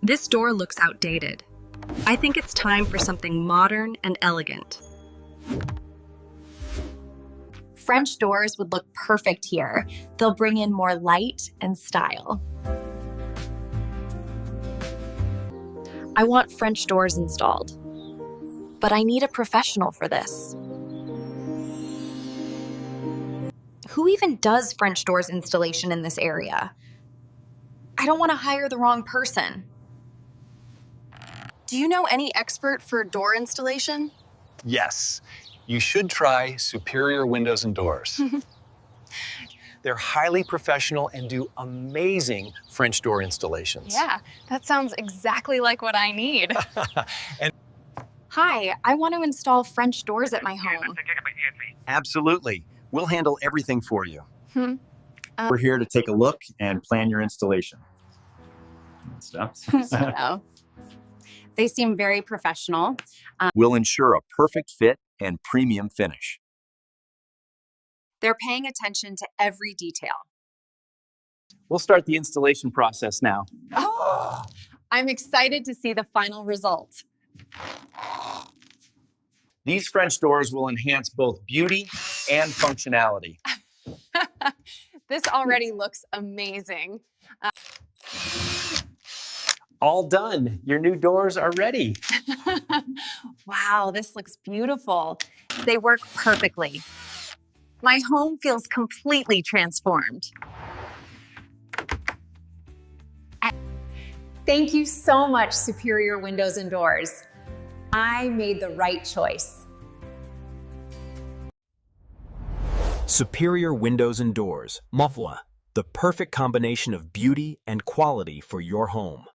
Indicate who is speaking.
Speaker 1: This door looks outdated. I think it's time for something modern and elegant.
Speaker 2: French doors would look perfect here. They'll bring in more light and style. I want French doors installed, but I need a professional for this. Who even does French doors installation in this area? I don't want to hire the wrong person. Do you know any expert for door installation?
Speaker 3: Yes, you should try Superior Windows and Doors. They're highly professional and do amazing French door installations.
Speaker 4: Yeah, that sounds exactly like what I need.
Speaker 2: Hi, I want to install French doors at my home.
Speaker 5: Absolutely. We'll handle everything for you. We're here to take a look and plan your installation.
Speaker 6: So, they seem very professional.
Speaker 5: We'll ensure a perfect fit and premium finish.
Speaker 6: They're paying attention to every detail.
Speaker 7: We'll start the installation process now.
Speaker 6: Oh, I'm excited to see the final result.
Speaker 5: These French doors will enhance both beauty and functionality.
Speaker 4: This already looks amazing.
Speaker 7: All done. Your new doors are ready.
Speaker 6: Wow, this looks beautiful. They work perfectly. My home feels completely transformed. Thank you so much, Superior Windows and Doors. I made the right choice.
Speaker 8: Superior Windows and Doors, Muffla, the perfect combination of beauty and quality for your home.